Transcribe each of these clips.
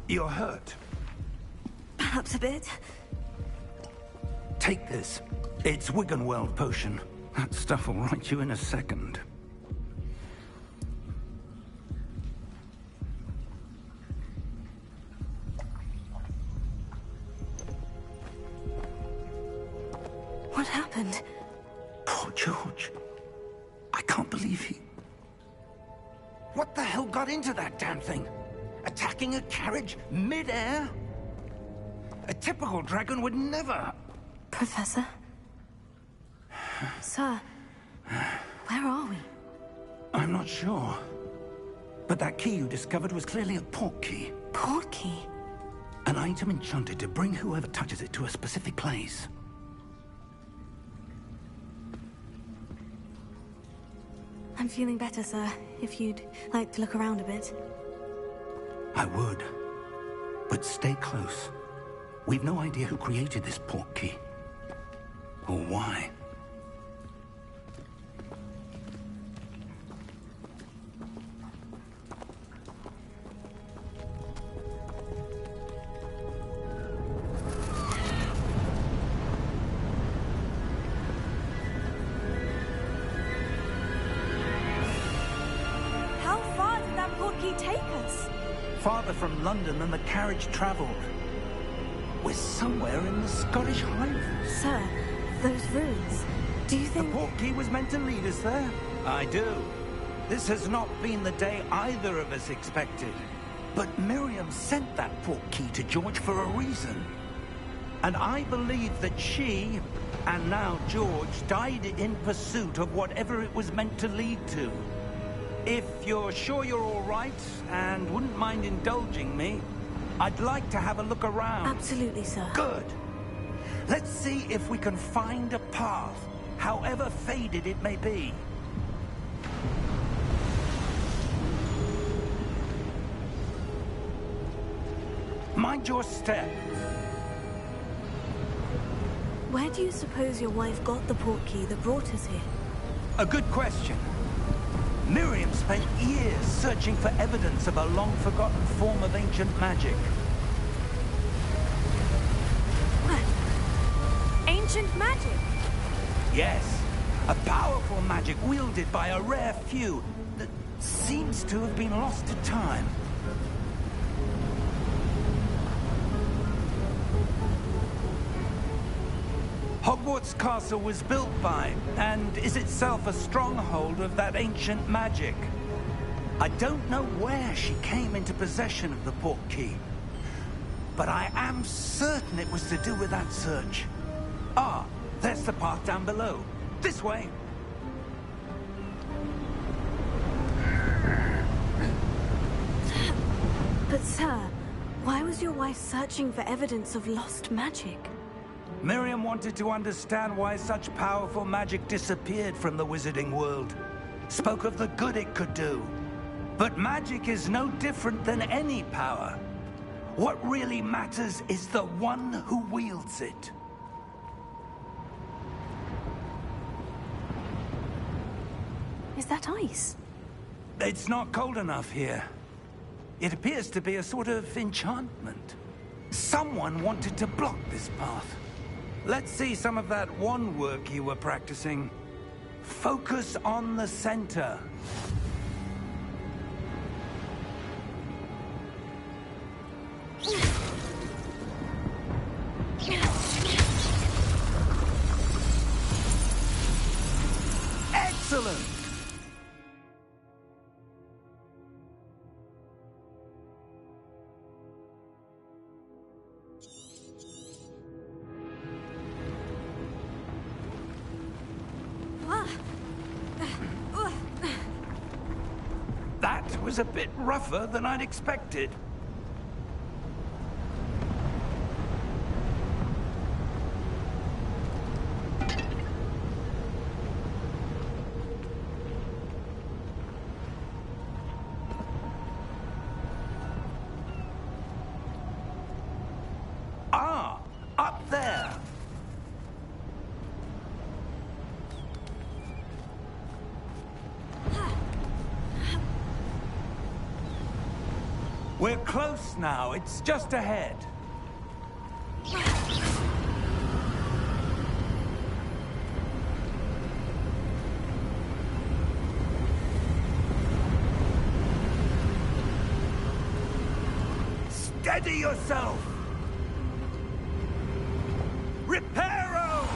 You're hurt. Perhaps a bit. Take this. It's Wiggenweld potion. That stuff will right you in a second. What happened? Poor George. I can't believe he... What the hell got into that damn thing? Attacking a carriage mid-air? A typical dragon would never... Professor? Sir, where are we? I'm not sure. But that key you discovered was clearly a port key. Port key? An item enchanted to bring whoever touches it to a specific place. I'm feeling better, sir. If you'd like to look around a bit. I would. But stay close. We've no idea who created this port key. Or why. How far did that port key take us? Farther from London than the carriage traveled. We're somewhere in the Scottish Highlands. Sir, those ruins. Do you think... The port key was meant to lead us there? I do. This has not been the day either of us expected. But Miriam sent that port key to George for a reason. And I believe that she, and now George, died in pursuit of whatever it was meant to lead to. If you're sure you're all right, and wouldn't mind indulging me, I'd like to have a look around. Absolutely, sir. Good. Let's see if we can find a path, however faded it may be. Mind your step. Where do you suppose your wife got the port key that brought us here? A good question. Miriam spent years searching for evidence of a long-forgotten form of ancient magic. What? Ancient magic? Yes, a powerful magic wielded by a rare few that seems to have been lost to time. Hogwarts Castle was built by, and is itself a stronghold of that ancient magic. I don't know where she came into possession of the port key, but I am certain it was to do with that search. Ah, there's the path down below. This way. But sir, why was your wife searching for evidence of lost magic? Miriam wanted to understand why such powerful magic disappeared from the wizarding world. Spoke of the good it could do. But magic is no different than any power. What really matters is the one who wields it. Is that ice? It's not cold enough here. It appears to be a sort of enchantment. Someone wanted to block this path. Let's see some of that wand work you were practicing. Focus on the center. Excellent! That was a bit rougher than I'd expected. Ah, up there. We're close now. It's just ahead. Steady yourself! Reparo!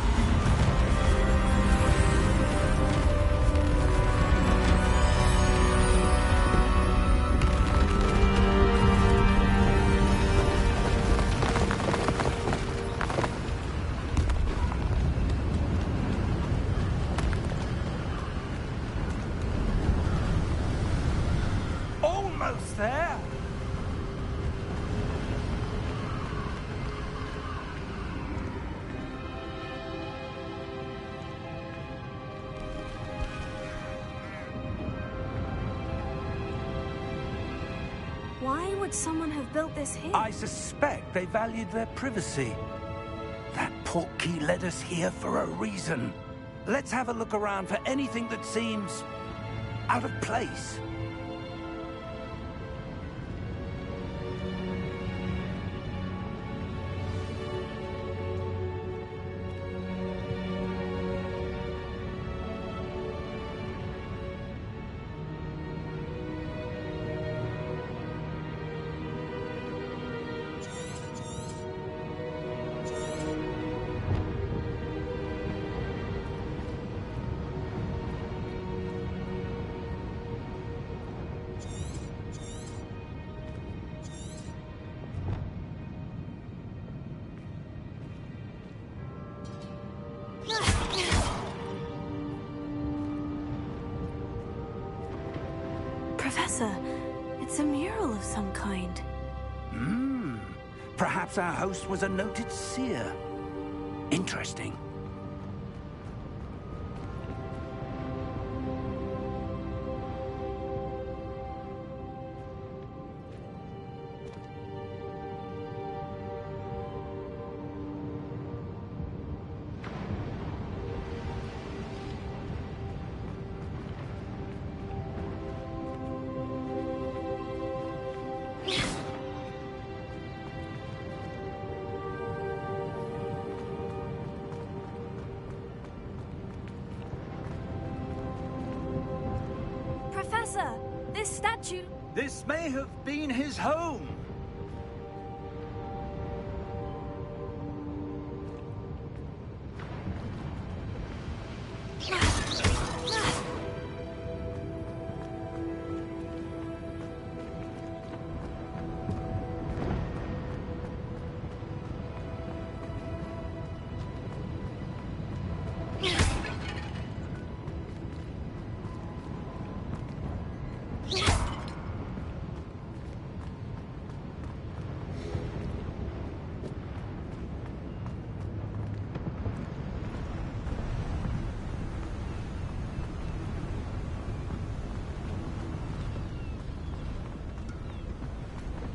Almost there! Why would someone have built this here? I suspect they valued their privacy. That portkey led us here for a reason. Let's have a look around for anything that seems out of place. Professor, it's a mural of some kind. Perhaps our host was a noted seer. Interesting. Professor, this statue... This may have been his home.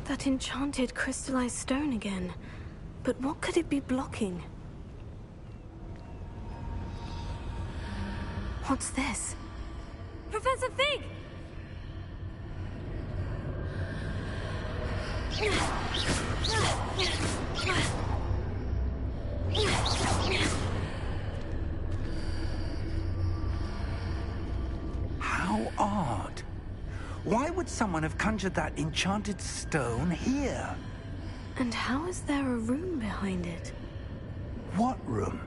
That enchanted crystallized stone again. But what could it be blocking? What's this? Professor Fig! How odd. Why would someone have conjured that enchanted stone here? And how is there a room behind it? What room?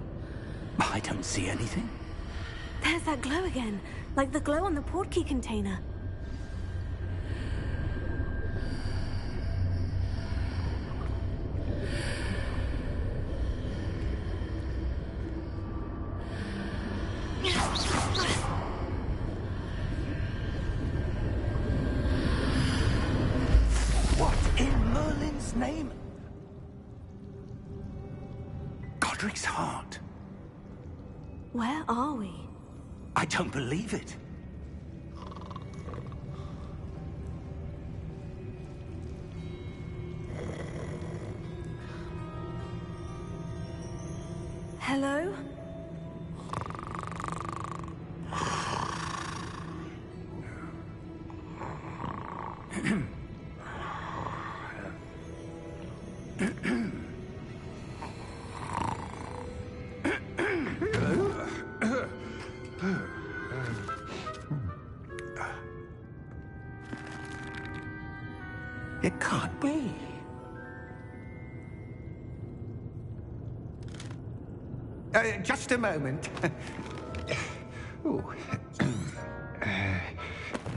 I don't see anything. There's that glow again, like the glow on the portkey container. What in Merlin's name? Godric's heart. Where are we? I don't believe it. Hello? It can't be. Just a moment. Oh.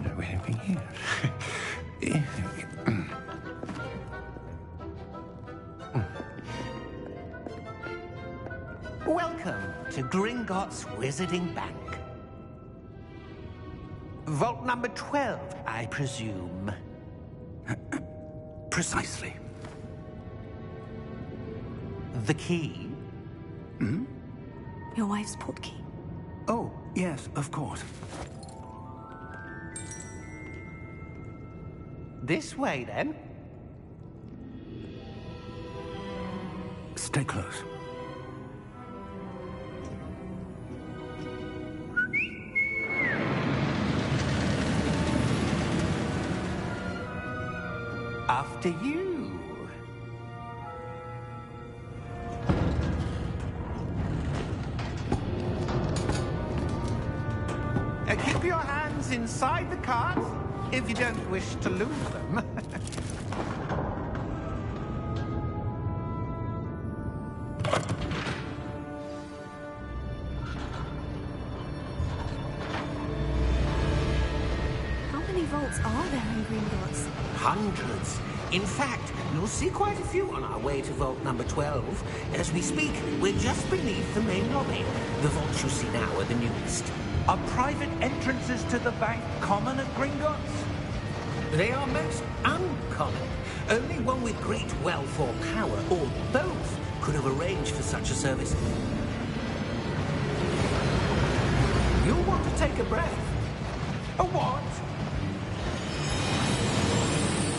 No, anything here? Welcome to Gringotts Wizarding Bank. Vault number 12, I presume. Precisely. The key? Your wife's portkey. Oh, yes, of course. This way, then. Stay close. After you. Keep your hands inside the cart if you don't wish to lose them. How many vaults are there in Gringotts? Hundreds. In fact, you'll see quite a few on our way to vault number 12. As we speak, we're just beneath the main lobby. The vaults you see now are the newest. Are private entrances to the bank common at Gringotts? They are most uncommon. Only one with great wealth or power, or both, could have arranged for such a service. You'll want to take a breath. A what?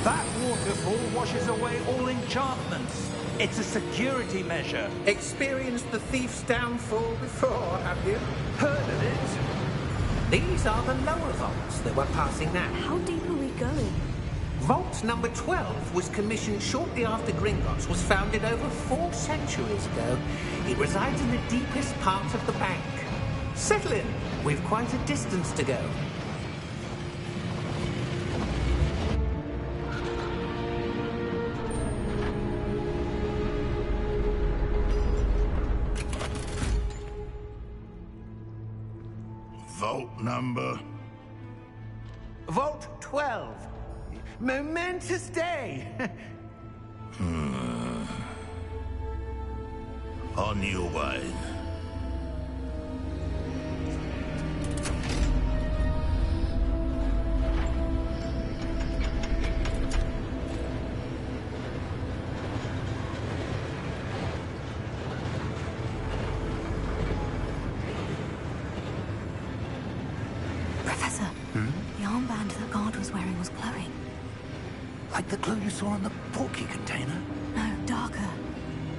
That waterfall washes away all enchantments. It's a security measure. Experienced the thief's downfall before, have you? Heard of it? These are the lower vaults that we're passing now. How deep are we going? Vault number 12 was commissioned shortly after Gringotts was founded over 4 centuries ago. It resides in the deepest part of the bank. Settle in. We've quite a distance to go. Vault number? Vault 12. Momentous day. On your way. Professor, the armband the guard was wearing was glowing. Like the glow you saw on the portkey container? No, darker.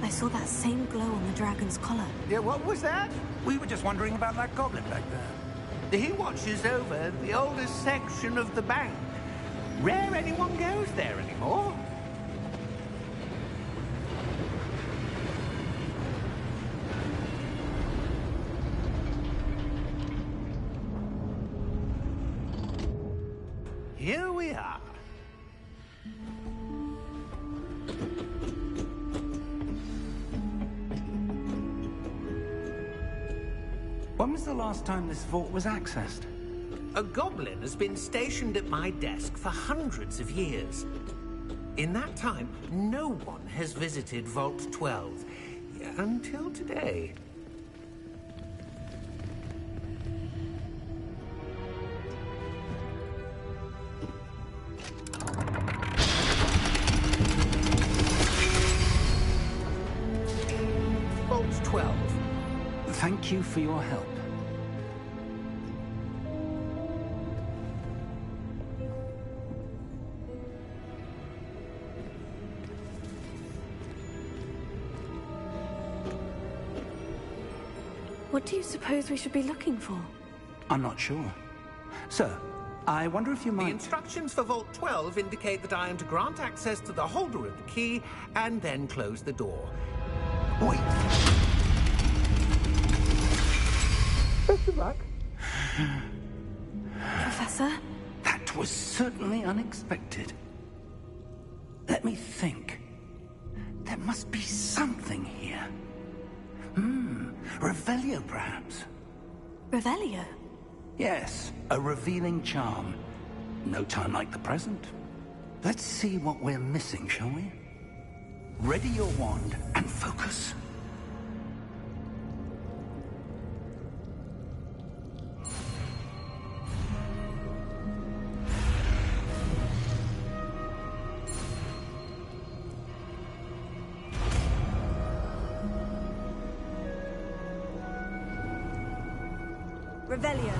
I saw that same glow on the dragon's collar. Yeah, what was that? We were just wondering about that goblin back there. He watches over the oldest section of the bank. Rare anyone goes there anymore. Here we are. When was the last time this vault was accessed? A goblin has been stationed at my desk for hundreds of years. In that time, no one has visited Vault 12 until today. Vault 12. Thank you for your help. What do you suppose we should be looking for? I'm not sure. Sir, I wonder if you The might... instructions for Vault 12 indicate that I am to grant access to the holder of the key and then close the door. Wait. Best of luck. Professor? That was certainly unexpected. Let me think. There must be something here. Revelio, perhaps? Revelio? Yes, a revealing charm. No time like the present. Let's see what we're missing, shall we? Ready your wand and focus. Revelio.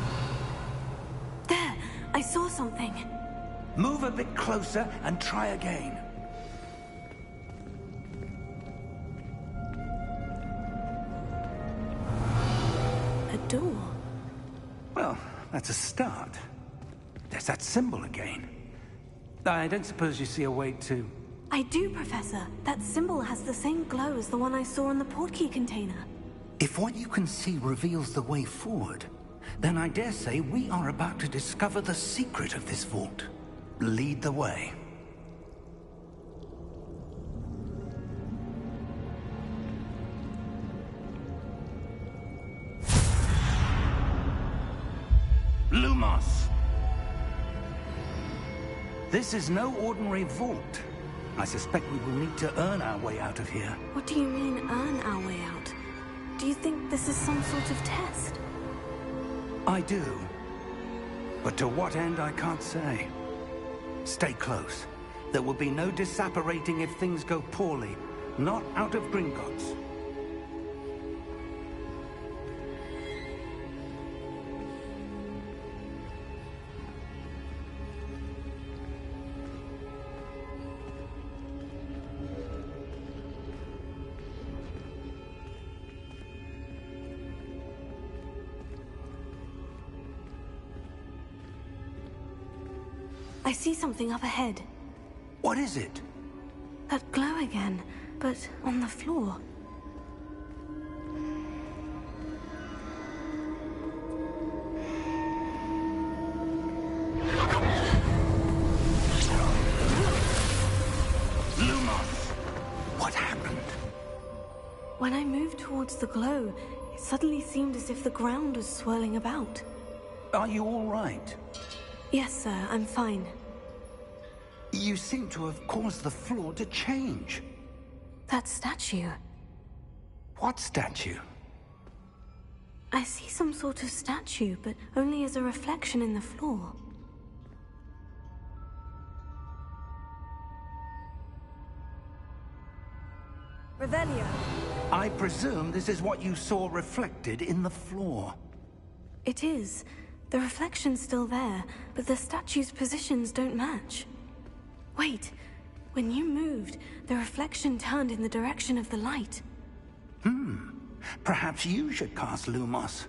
There! I saw something. Move a bit closer and try again. A door. Well, that's a start. There's that symbol again. I don't suppose you see a way to... I do, Professor. That symbol has the same glow as the one I saw in the portkey container. If what you can see reveals the way forward, then I dare say we are about to discover the secret of this vault. Lead the way. Lumos! This is no ordinary vault. I suspect we will need to earn our way out of here. What do you mean, earn our way out? Do you think this is some sort of test? I do. But to what end, I can't say. Stay close. There will be no disapparating if things go poorly. Not out of Gringotts. I see something up ahead. What is it? That glow again, but on the floor. Lumos! What happened? When I moved towards the glow, it suddenly seemed as if the ground was swirling about. Are you all right? Yes, sir, I'm fine. You seem to have caused the floor to change. That statue. What statue? I see some sort of statue, but only as a reflection in the floor. Revelio. I presume this is what you saw reflected in the floor. It is. The reflection's still there, but the statue's positions don't match. Wait. When you moved, the reflection turned in the direction of the light. Perhaps you should cast Lumos.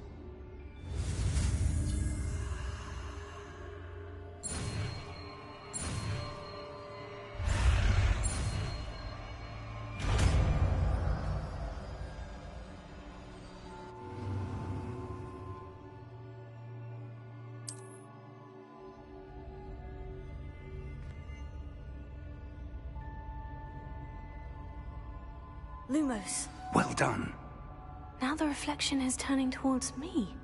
Lumos. Well done. Now the reflection is turning towards me.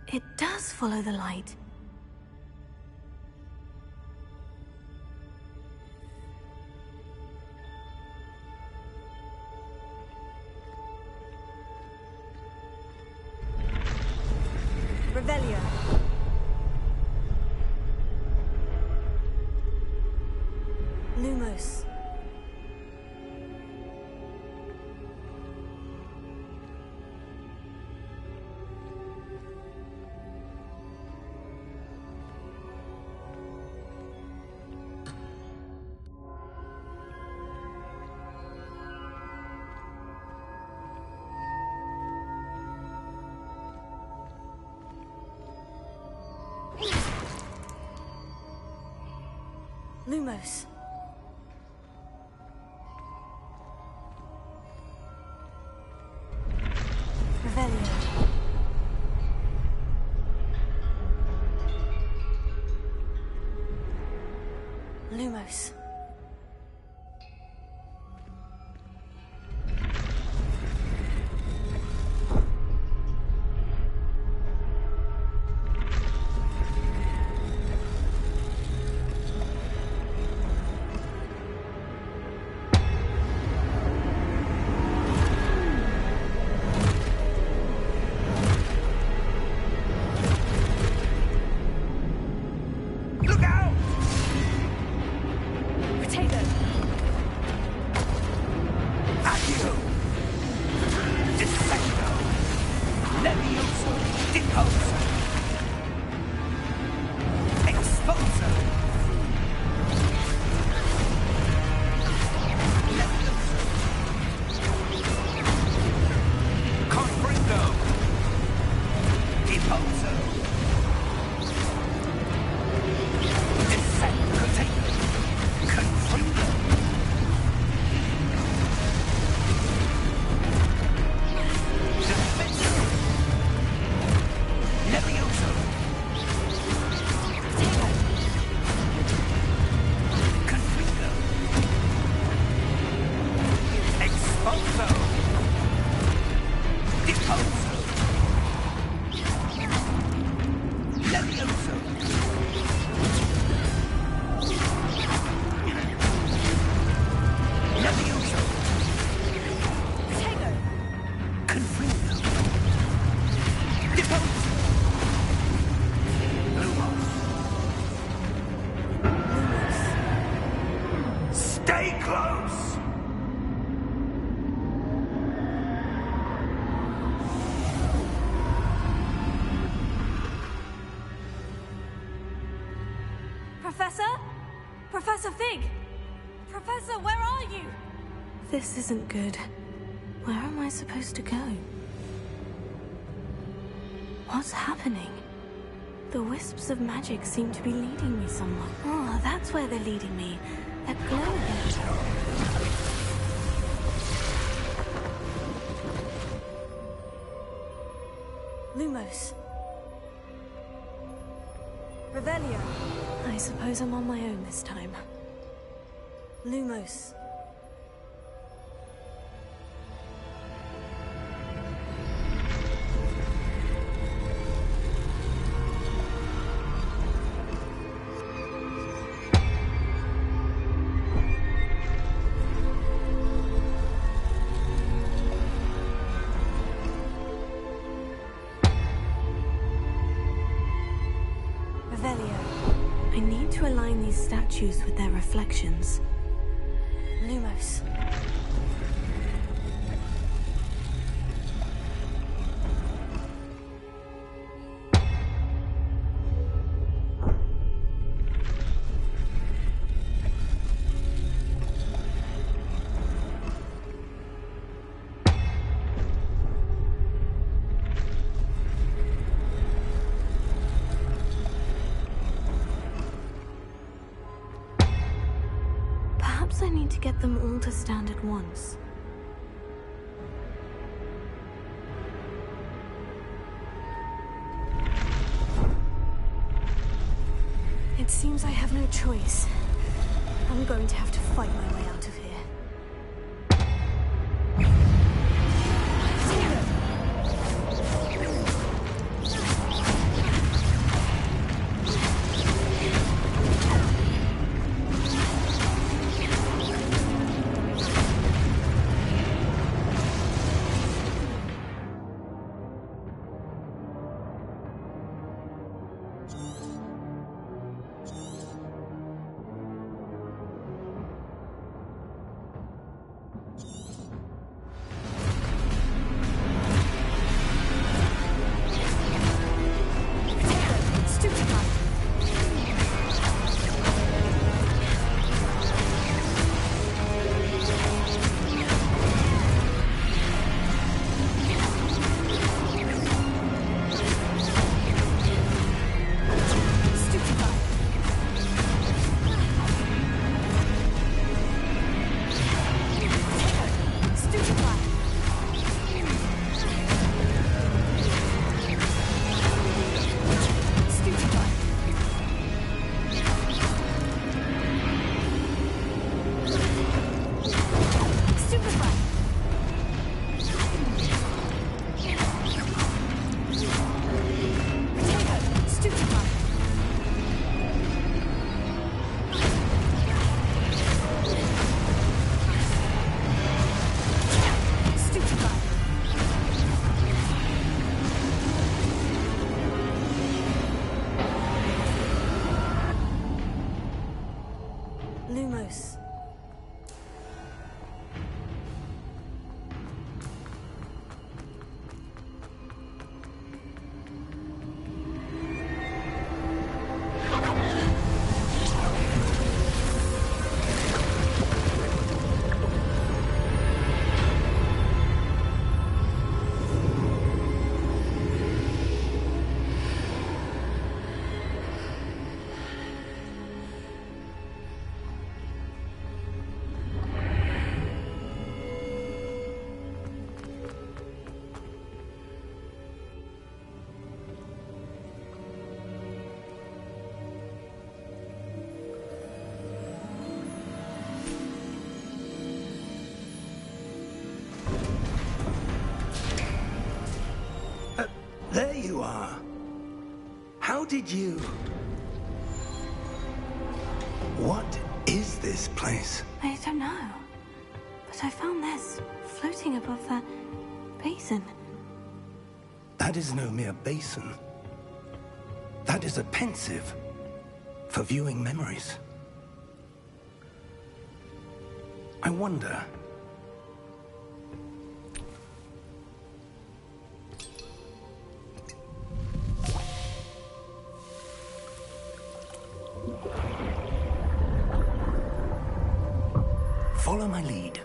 It does follow the light. Revelio. Lumos. Lumos. Revelio. Lumos. Stay close! Professor? Professor Fig! Professor, where are you? This isn't good. Where am I supposed to go? What's happening? The wisps of magic seem to be leading me somewhere. Oh, that's where they're leading me. That glow again. Lumos. Revelio. I suppose I'm on my own this time. Lumos. I need to align these statues with their reflections. Lumos. Perhaps I need to get them all to stand at once. It seems I have no choice. I'm going to have to fight my way out of here. Lumos. There you are. How did you... What is this place? I don't know. But I found this floating above that basin. That is no mere basin. That is a pensive for viewing memories. I wonder... Follow my lead.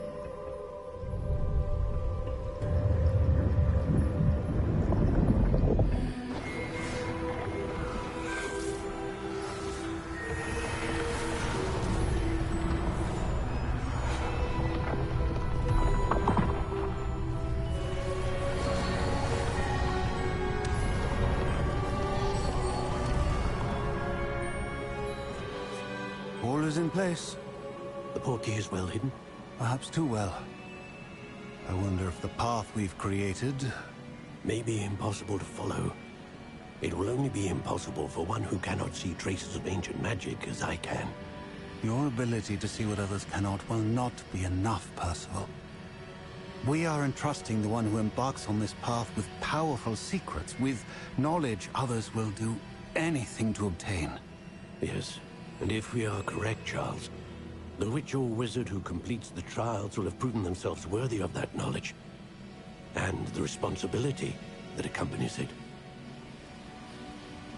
All is in place. The portkey is well hidden. Perhaps too well. I wonder if the path we've created... May be impossible to follow. It will only be impossible for one who cannot see traces of ancient magic as I can. Your ability to see what others cannot will not be enough, Percival. We are entrusting the one who embarks on this path with powerful secrets, with knowledge others will do anything to obtain. Yes, and if we are correct, Charles, the witch or wizard who completes the trials will have proven themselves worthy of that knowledge, and the responsibility that accompanies it.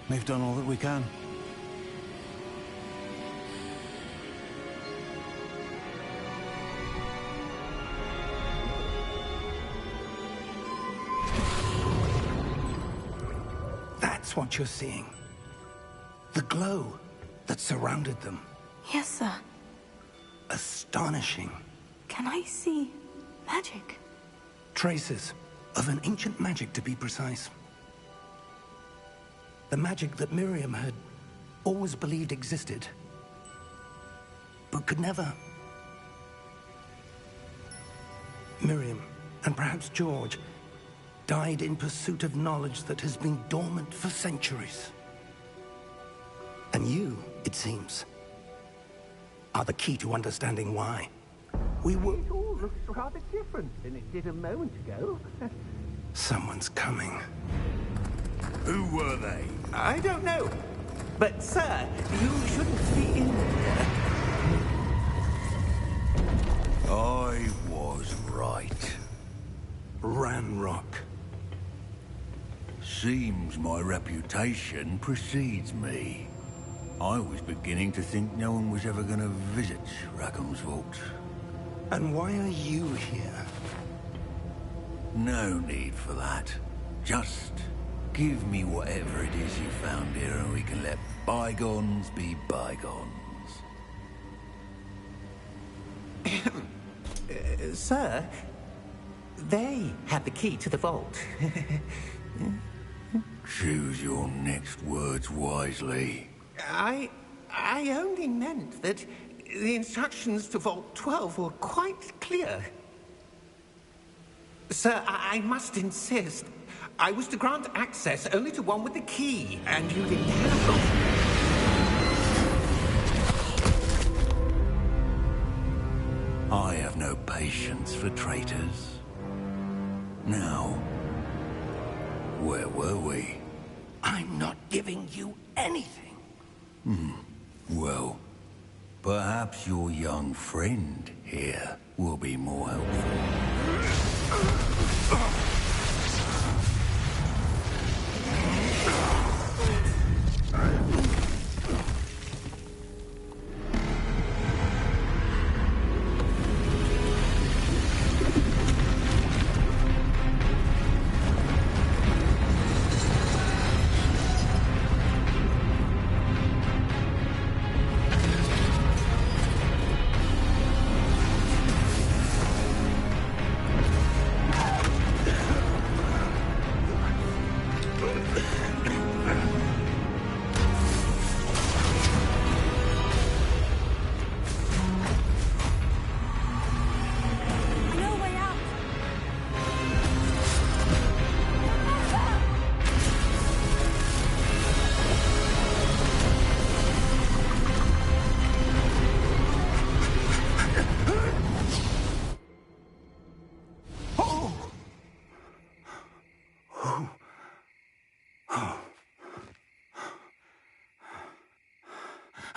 We've done all that we can. That's what you're seeing. The glow that surrounded them. Yes, sir. Astonishing. Can I see magic? Traces of an ancient magic, to be precise. The magic that Miriam had always believed existed, but could never. Miriam, and perhaps George, died in pursuit of knowledge that has been dormant for centuries. And you, it seems, are the key to understanding why. We were... It all looks rather different than it did a moment ago. Someone's coming. Who were they? I don't know. But, sir, you shouldn't be in there. I was right. Ranrock. Seems my reputation precedes me. I was beginning to think no one was ever going to visit Rackham's vault. And why are you here? No need for that. Just give me whatever it is you found here and we can let bygones be bygones. Sir, they had the key to the vault. Choose your next words wisely. I only meant that the instructions to Vault 12 were quite clear. Sir, I must insist. I was to grant access only to one with the key, and you didn't have them. I have no patience for traitors. Now, where were we? I'm not giving you anything. Well, perhaps your young friend here will be more helpful.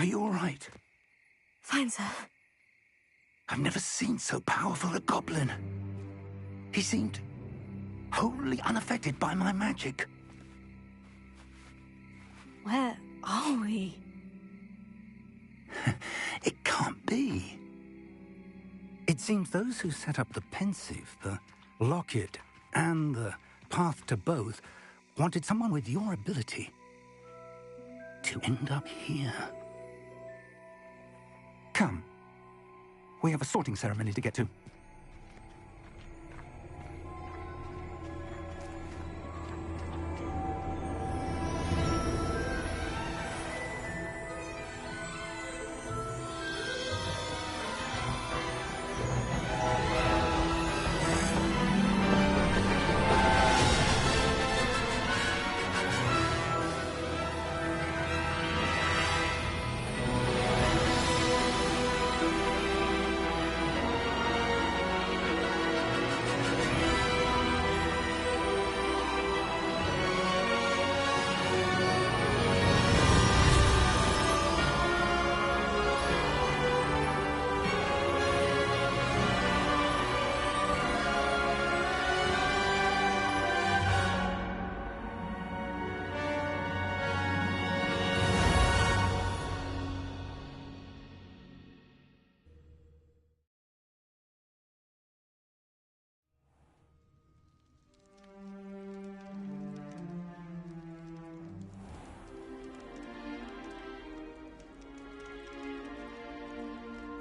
Are you all right? Fine, sir. I've never seen so powerful a goblin. He seemed wholly unaffected by my magic. Where are we? It can't be. It seems those who set up the pensive, the locket, and the path to both wanted someone with your ability to end up here. Come. We have a sorting ceremony to get to.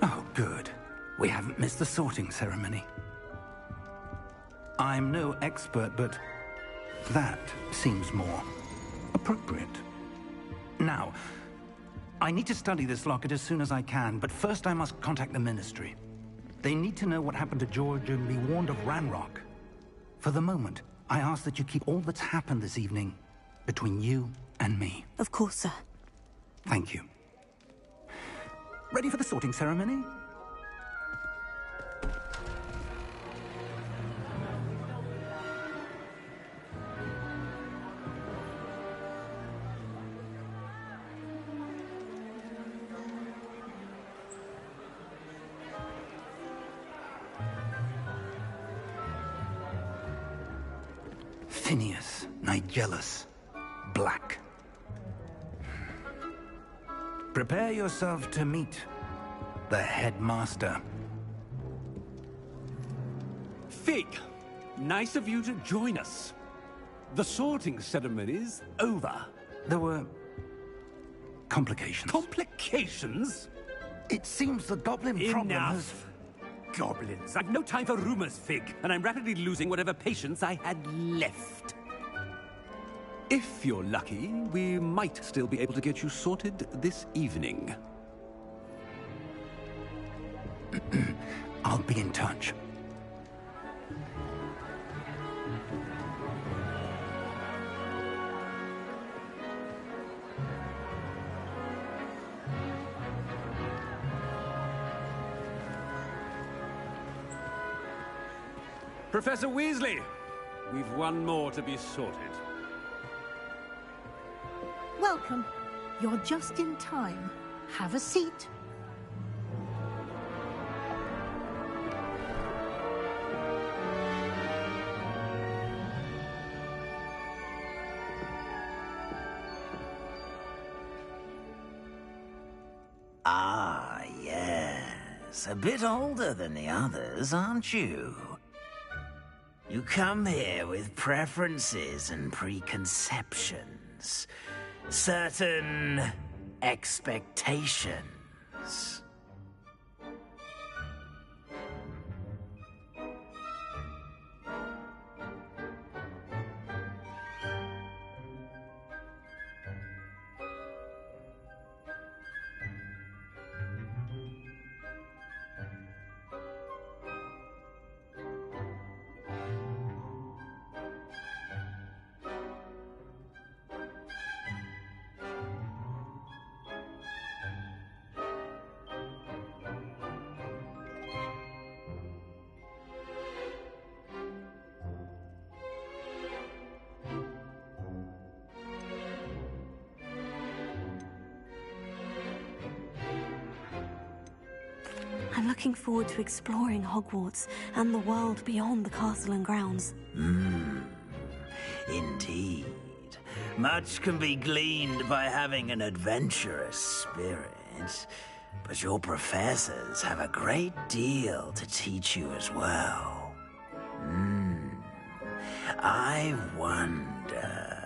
Oh, good. We haven't missed the sorting ceremony. I'm no expert, but that seems more appropriate. Now, I need to study this locket as soon as I can, but first I must contact the Ministry. They need to know what happened to George and be warned of Ranrock. For the moment, I ask that you keep all that's happened this evening between you and me. Of course, sir. Thank you. Ready for the sorting ceremony? Phineas, Nigellus, Black. Prepare yourself to meet the headmaster. Fig, nice of you to join us. The sorting ceremony's over. There were complications. Complications? It seems the goblin problem has... Enough. Goblins. I've no time for rumors, Fig, and I'm rapidly losing whatever patience I had left. If you're lucky, we might still be able to get you sorted this evening. I'll be in touch. Professor Weasley, we've one more to be sorted. Welcome. You're just in time. Have a seat. Ah, yes. A bit older than the others, aren't you? You come here with preferences and preconceptions. Certain expectations. I'm looking forward to exploring Hogwarts and the world beyond the castle and grounds. Indeed. Much can be gleaned by having an adventurous spirit, but your professors have a great deal to teach you as well. I wonder...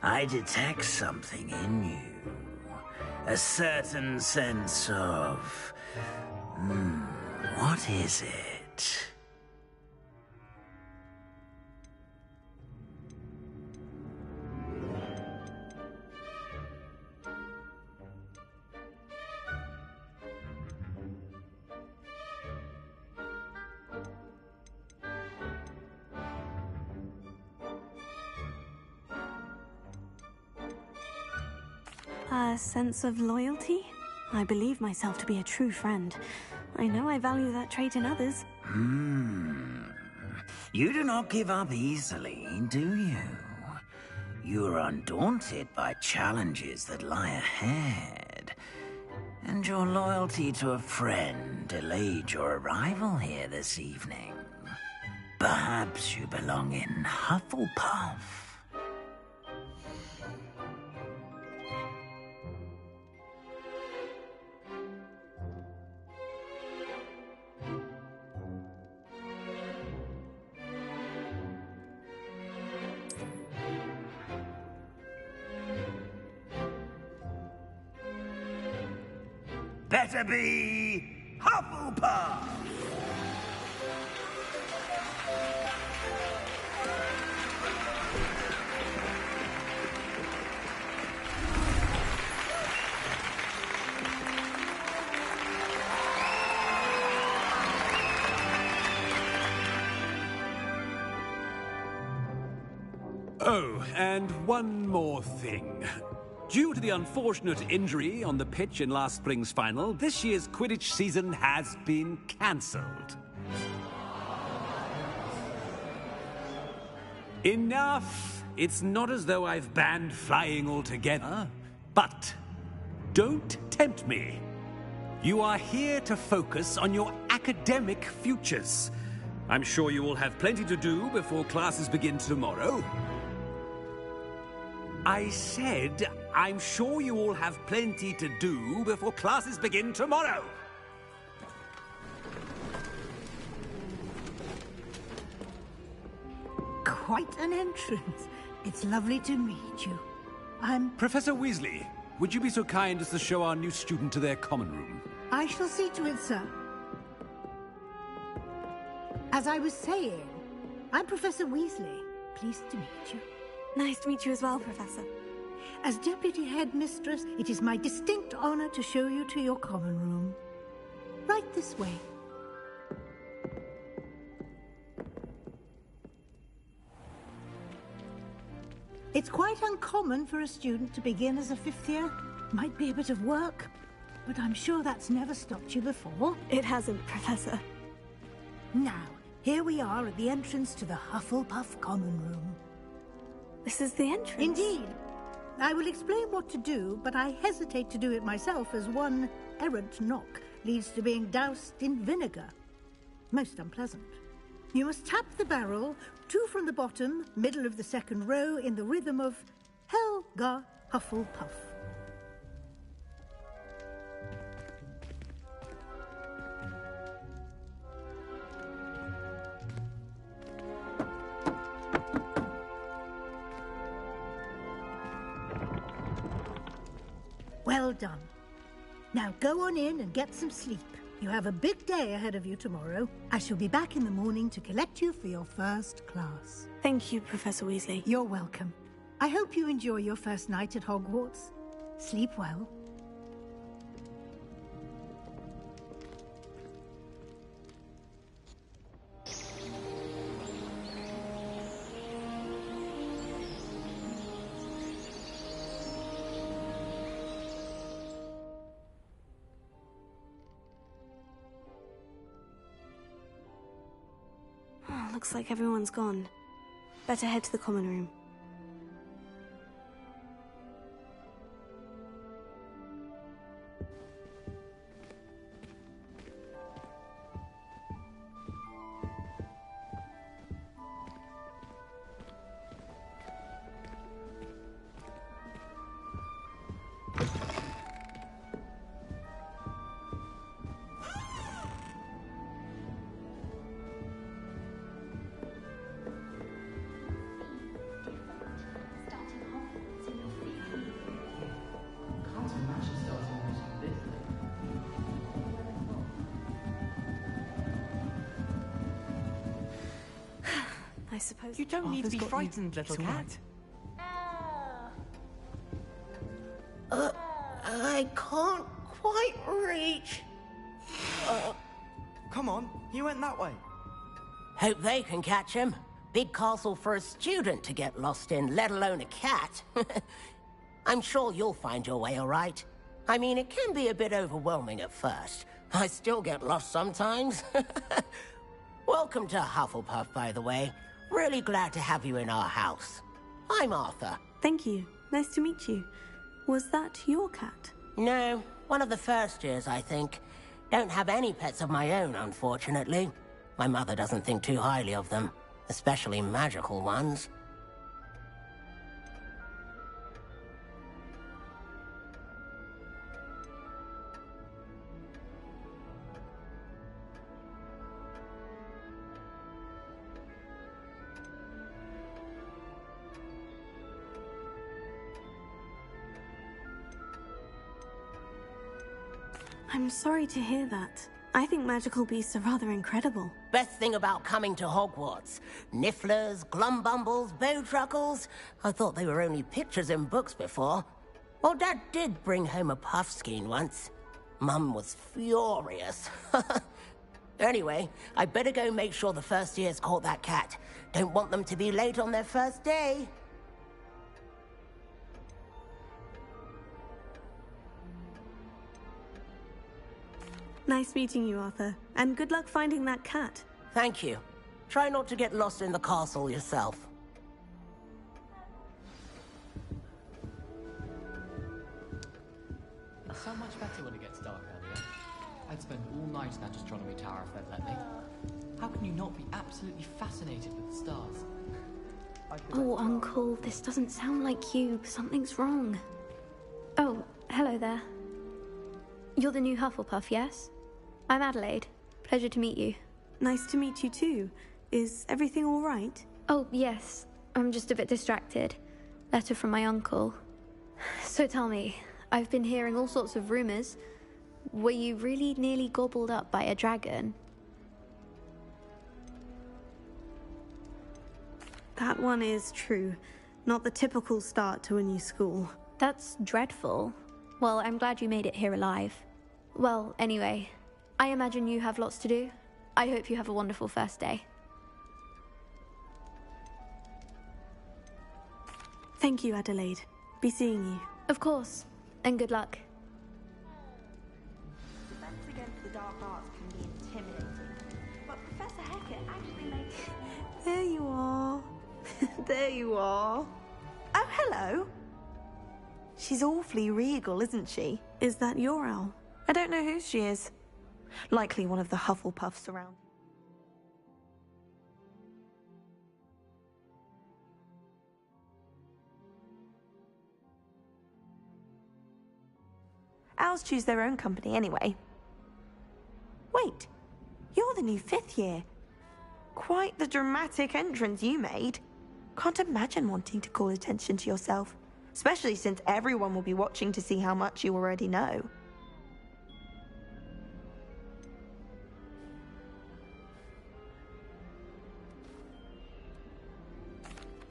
I detect something in you. A certain sense of... what is it? A sense of loyalty? I believe myself to be a true friend. I know I value that trait in others. You do not give up easily, do you? You are undaunted by challenges that lie ahead. And your loyalty to a friend delayed your arrival here this evening. Perhaps you belong in Hufflepuff. Better be Hufflepuff! Oh, and one more thing. Due to the unfortunate injury on the pitch in last spring's final, this year's Quidditch season has been cancelled. Enough! It's not as though I've banned flying altogether. But don't tempt me. You are here to focus on your academic futures. I'm sure you will have plenty to do before classes begin tomorrow. I said, I'm sure you all have plenty to do before classes begin tomorrow. Quite an entrance. It's lovely to meet you. I'm... Professor Weasley, would you be so kind as to show our new student to their common room? I shall see to it, sir. As I was saying, I'm Professor Weasley. Pleased to meet you. Nice to meet you as well, Professor. As Deputy Headmistress, it is my distinct honor to show you to your common room. Right this way. It's quite uncommon for a student to begin as a fifth year. Might be a bit of work, but I'm sure that's never stopped you before. It hasn't, Professor. Now, here we are at the entrance to the Hufflepuff common room. This is the entrance? Indeed. I will explain what to do, but I hesitate to do it myself as one errant knock leads to being doused in vinegar. Most unpleasant. You must tap the barrel, 2 from the bottom, middle of the second row, in the rhythm of Helga Hufflepuff. Well done. Now go on in and get some sleep. You have a big day ahead of you tomorrow. I shall be back in the morning to collect you for your first class. Thank you, Professor Weasley. You're welcome. I hope you enjoy your first night at Hogwarts. Sleep well. Looks like everyone's gone. Better head to the common room. suppose... You don't need to be frightened, little cat. I can't quite reach. Come on, you went that way. Hope they can catch him. Big castle for a student to get lost in, let alone a cat. I'm sure you'll find your way all right. I mean, it can be a bit overwhelming at first. I still get lost sometimes. Welcome to Hufflepuff, by the way. Really glad to have you in our house. I'm Arthur. Thank you. Nice to meet you. Was that your cat? No, one of the first years, I think. Don't have any pets of my own, unfortunately. My mother doesn't think too highly of them, especially magical ones. I'm sorry to hear that. I think magical beasts are rather incredible. Best thing about coming to Hogwarts. Nifflers, Glumbumbles, Bowtruckles. I thought they were only pictures in books before. Well, Dad did bring home a Puffskein once. Mum was furious. Anyway, I better go make sure the first years caught that cat. Don't want them to be late on their first day. Nice meeting you, Arthur. And good luck finding that cat. Thank you. Try not to get lost in the castle yourself. So much better when it gets dark earlier. I'd spend all night in that astronomy tower if they'd let me. How can you not be absolutely fascinated with the stars? Oh, Uncle, this doesn't sound like you. Something's wrong. Oh, hello there. You're the new Hufflepuff, yes? I'm Adelaide. Pleasure to meet you. Nice to meet you too. Is everything all right? Oh, yes. I'm just a bit distracted. Letter from my uncle. So tell me, I've been hearing all sorts of rumors. Were you really nearly gobbled up by a dragon? That one is true. Not the typical start to a new school. That's dreadful. Well, I'm glad you made it here alive. Well, anyway, I imagine you have lots to do. I hope you have a wonderful first day. Thank you, Adelaide. Be seeing you. Of course, and good luck. Defense against the dark arts can be intimidating, but Professor Hecat actually makes... There you are. There you are. Oh, hello. She's awfully regal, isn't she? Is that your owl? I don't know who she is. Likely one of the Hufflepuffs around. Owls choose their own company anyway. Wait, you're the new 5th year. Quite the dramatic entrance you made. Can't imagine wanting to call attention to yourself, especially since everyone will be watching to see how much you already know.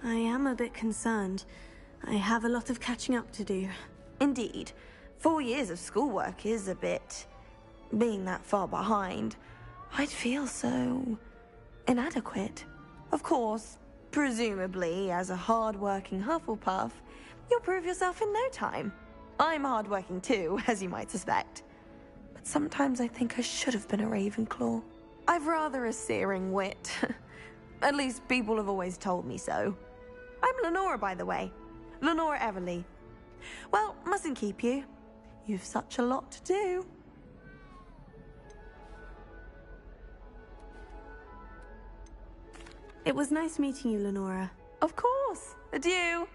I am a bit concerned. I have a lot of catching up to do. Indeed, 4 years of schoolwork is a bit... Being that far behind, I'd feel so... inadequate. Of course, presumably, as a hard-working Hufflepuff, you'll prove yourself in no time. I'm hard-working too, as you might suspect. But sometimes I think I should have been a Ravenclaw. I've rather a searing wit. At least people have always told me so. I'm Lenora, by the way. Lenora Everly. Well, mustn't keep you. You've such a lot to do. It was nice meeting you, Lenora. Of course. Adieu.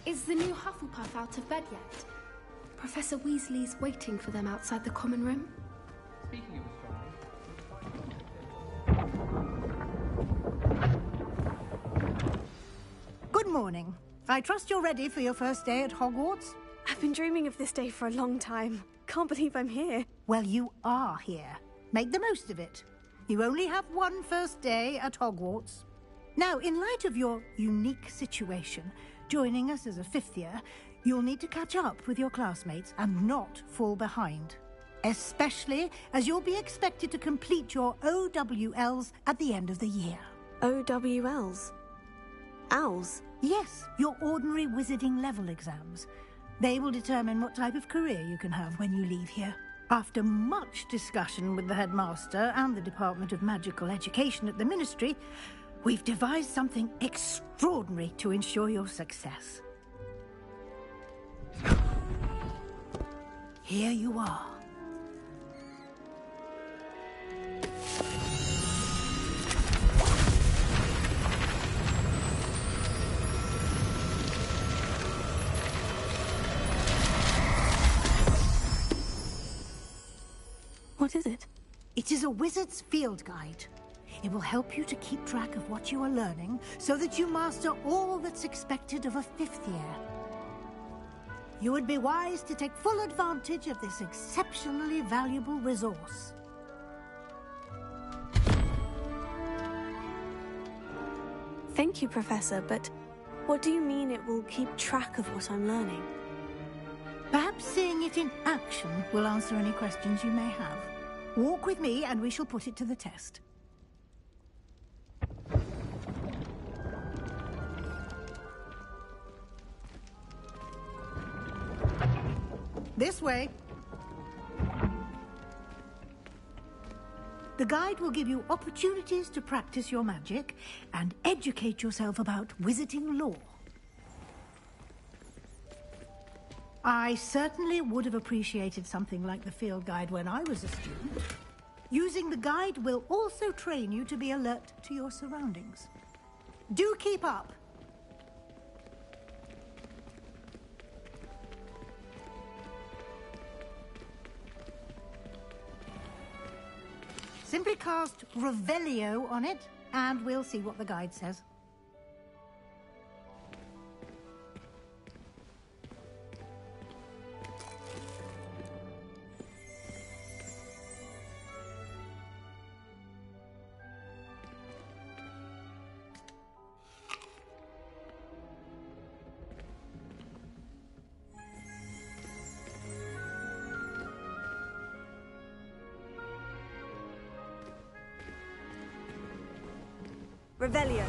Is the new Hufflepuff out of bed yet? Professor Weasley's waiting for them outside the common room. Speaking of Good morning. I trust you're ready for your first day at Hogwarts? I've been dreaming of this day for a long time. Can't believe I'm here. Well, you are here. Make the most of it. You only have one first day at Hogwarts. Now, in light of your unique situation, joining us as a fifth year, you'll need to catch up with your classmates and not fall behind. Especially as you'll be expected to complete your OWLs at the end of the year. OWLs? Owls? Yes, your ordinary wizarding level exams. They will determine what type of career you can have when you leave here. After much discussion with the headmaster and the Department of Magical Education at the Ministry, we've devised something extraordinary to ensure your success. Here you are. What is it? It is a wizard's field guide. It will help you to keep track of what you are learning so that you master all that's expected of a fifth year. You would be wise to take full advantage of this exceptionally valuable resource. Thank you, Professor, but what do you mean it will keep track of what I'm learning? Perhaps seeing it in action will answer any questions you may have. Walk with me and we shall put it to the test. This way. The guide will give you opportunities to practice your magic and educate yourself about wizarding lore. I certainly would have appreciated something like the field guide when I was a student. Using the guide will also train you to be alert to your surroundings. Do keep up! Simply cast Revelio on it, and we'll see what the guide says. Revelio.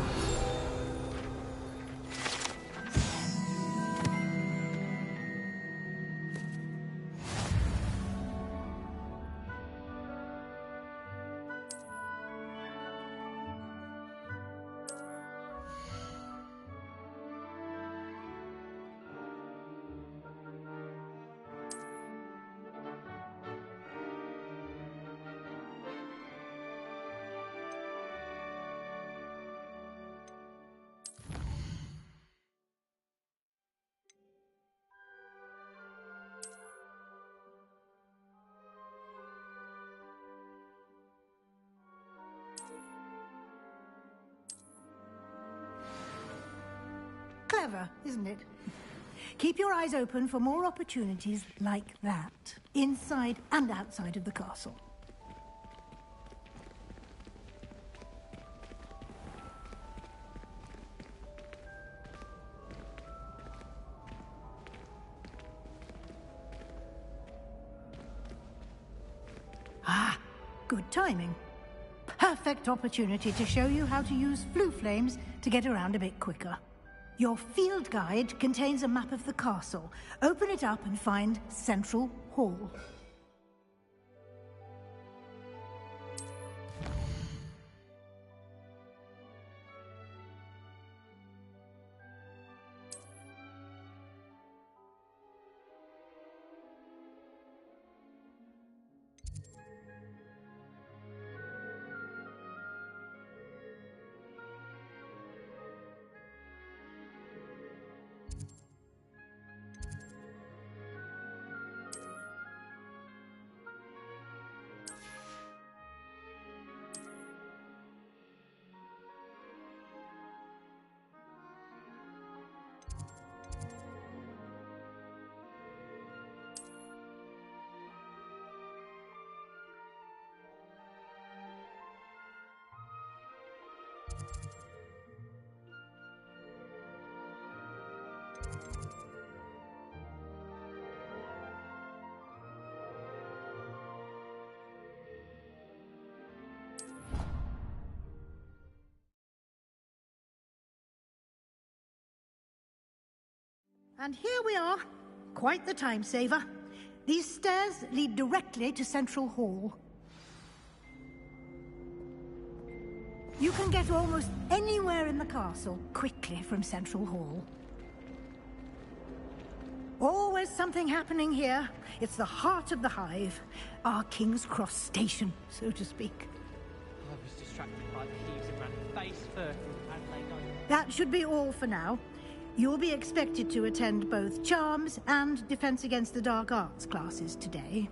Clever, isn't it? Keep your eyes open for more opportunities like that, inside and outside of the castle. Ah, good timing. Perfect opportunity to show you how to use flue flames to get around a bit quicker. Your field guide contains a map of the castle. Open it up and find Central Hall. And here we are. Quite the time saver. These stairs lead directly to Central Hall. You can get almost anywhere in the castle quickly from Central Hall. Always something happening here. It's the heart of the Hive. Our King's Cross station, so to speak. I was distracted by the heaves and ran face first into Adelaide. That should be all for now. You'll be expected to attend both Charms and Defense Against the Dark Arts classes today.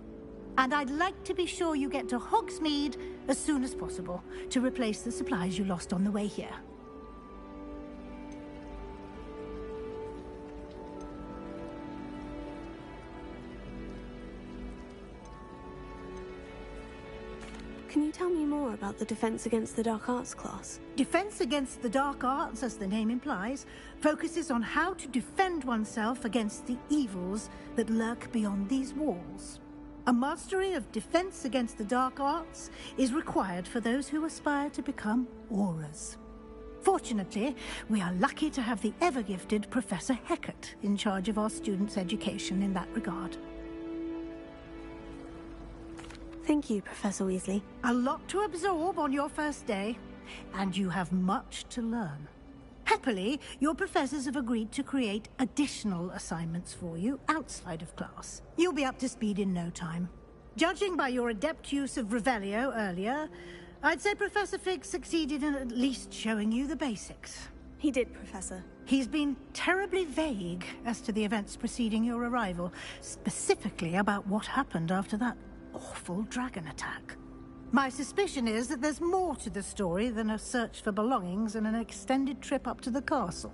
And I'd like to be sure you get to Hogsmeade as soon as possible to replace the supplies you lost on the way here. Can you tell me more about the Defense Against the Dark Arts class? Defense Against the Dark Arts, as the name implies, focuses on how to defend oneself against the evils that lurk beyond these walls. A mastery of Defense Against the Dark Arts is required for those who aspire to become Aurors. Fortunately, we are lucky to have the ever-gifted Professor Hecat in charge of our students' education in that regard. Thank you, Professor Weasley. A lot to absorb on your first day, and you have much to learn. Happily, your professors have agreed to create additional assignments for you outside of class. You'll be up to speed in no time. Judging by your adept use of Revelio earlier, I'd say Professor Fig succeeded in at least showing you the basics. He did, Professor. He's been terribly vague as to the events preceding your arrival, specifically about what happened after that awful dragon attack. My suspicion is that there's more to the story than a search for belongings and an extended trip up to the castle.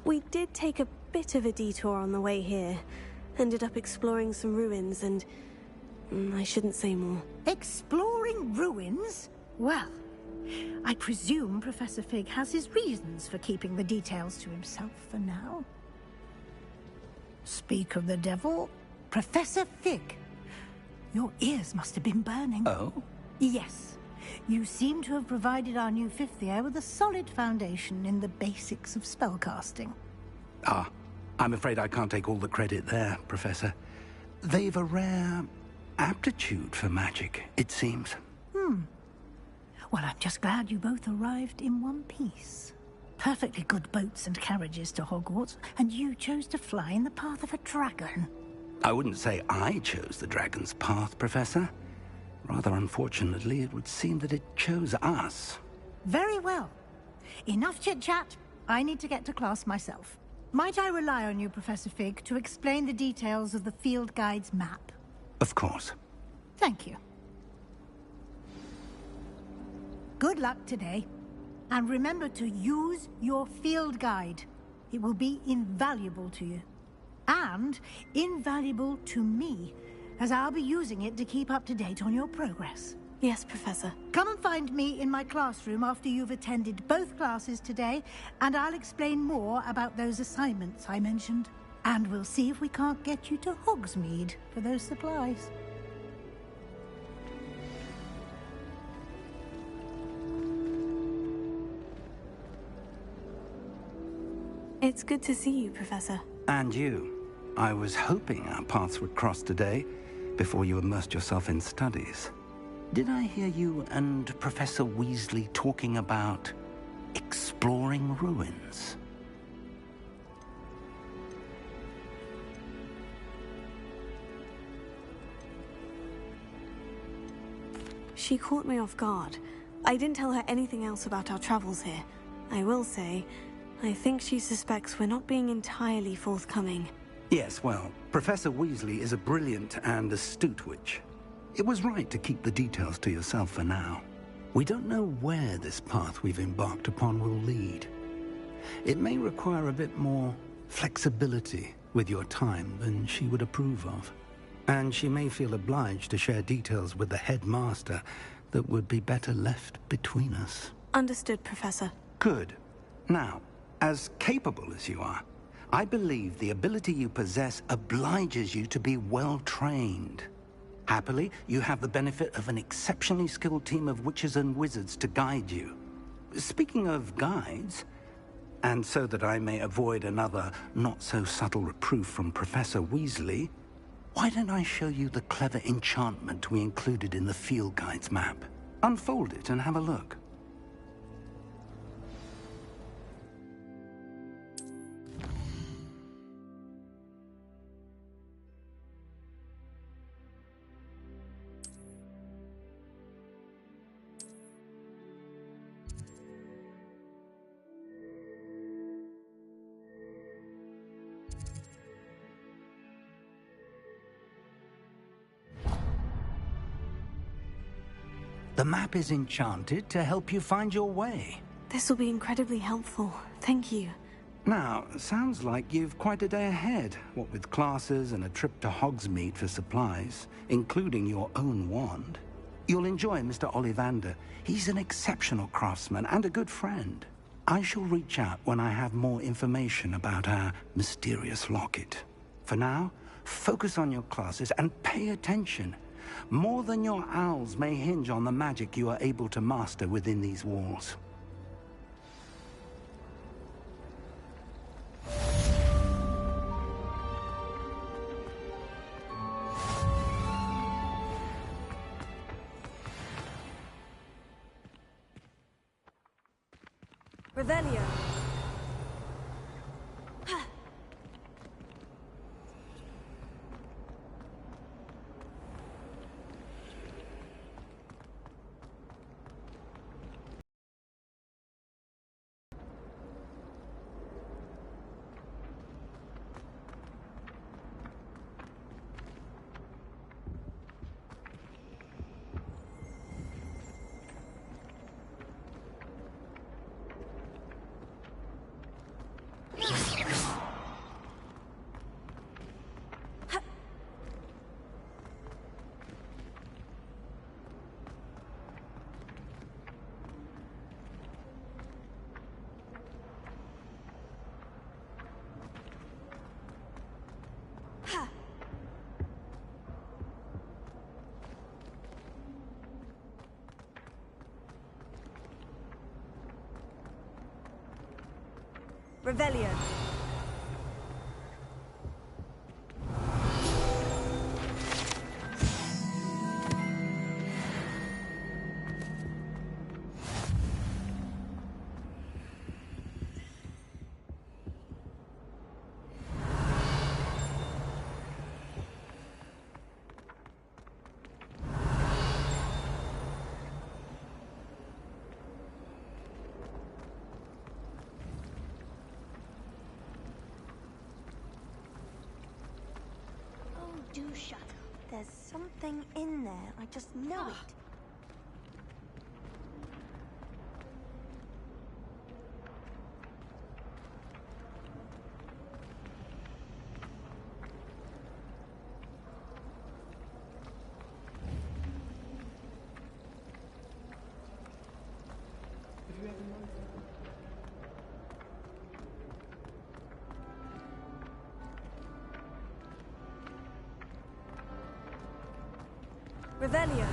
We did take a bit of a detour on the way here. Ended up exploring some ruins and... I shouldn't say more. Exploring ruins? Well, I presume Professor Fig has his reasons for keeping the details to himself for now. Speak of the devil, Professor Fig. Your ears must have been burning. Oh? Yes. You seem to have provided our new fifth year with a solid foundation in the basics of spellcasting. Ah, I'm afraid I can't take all the credit there, Professor. They've a rare aptitude for magic, it seems. Well, I'm just glad you both arrived in one piece. Perfectly good boats and carriages to Hogwarts, and you chose to fly in the path of a dragon. I wouldn't say I chose the dragon's path, Professor. Rather unfortunately, it would seem that it chose us. Very well. Enough chit-chat. I need to get to class myself. Might I rely on you, Professor Fig, to explain the details of the field guide's map? Of course. Thank you. Good luck today. And remember to use your field guide. It will be invaluable to you. And invaluable to me, as I'll be using it to keep up to date on your progress. Yes, Professor. Come and find me in my classroom after you've attended both classes today, and I'll explain more about those assignments I mentioned. And we'll see if we can't get you to Hogsmeade for those supplies. It's good to see you, Professor. And you. I was hoping our paths would cross today, before you immersed yourself in studies. Did I hear you and Professor Weasley talking about exploring ruins? She caught me off guard. I didn't tell her anything else about our travels here. I will say, I think she suspects we're not being entirely forthcoming. Yes, well, Professor Weasley is a brilliant and astute witch. It was right to keep the details to yourself for now. We don't know where this path we've embarked upon will lead. It may require a bit more flexibility with your time than she would approve of. And she may feel obliged to share details with the headmaster that would be better left between us. Understood, Professor. Good. Now, as capable as you are, I believe the ability you possess obliges you to be well-trained. Happily, you have the benefit of an exceptionally skilled team of witches and wizards to guide you. Speaking of guides, and so that I may avoid another not-so-subtle reproof from Professor Weasley, why don't I show you the clever enchantment we included in the field guide's map? Unfold it and have a look. The map is enchanted to help you find your way. This will be incredibly helpful. Thank you. Now, sounds like you've quite a day ahead, what with classes and a trip to Hogsmeade for supplies, including your own wand. You'll enjoy Mr. Ollivander. He's an exceptional craftsman and a good friend. I shall reach out when I have more information about our mysterious locket. For now, focus on your classes and pay attention. More than your owls may hinge on the magic you are able to master within these walls. Revelio. Revelio. Do shut up. There's something in there. I just know it. Revelio.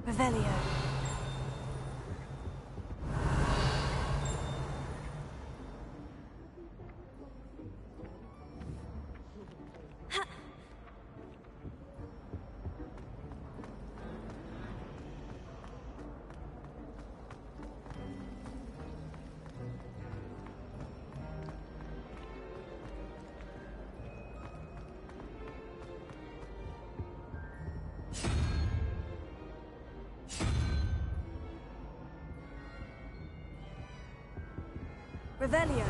Revelio. Revelio.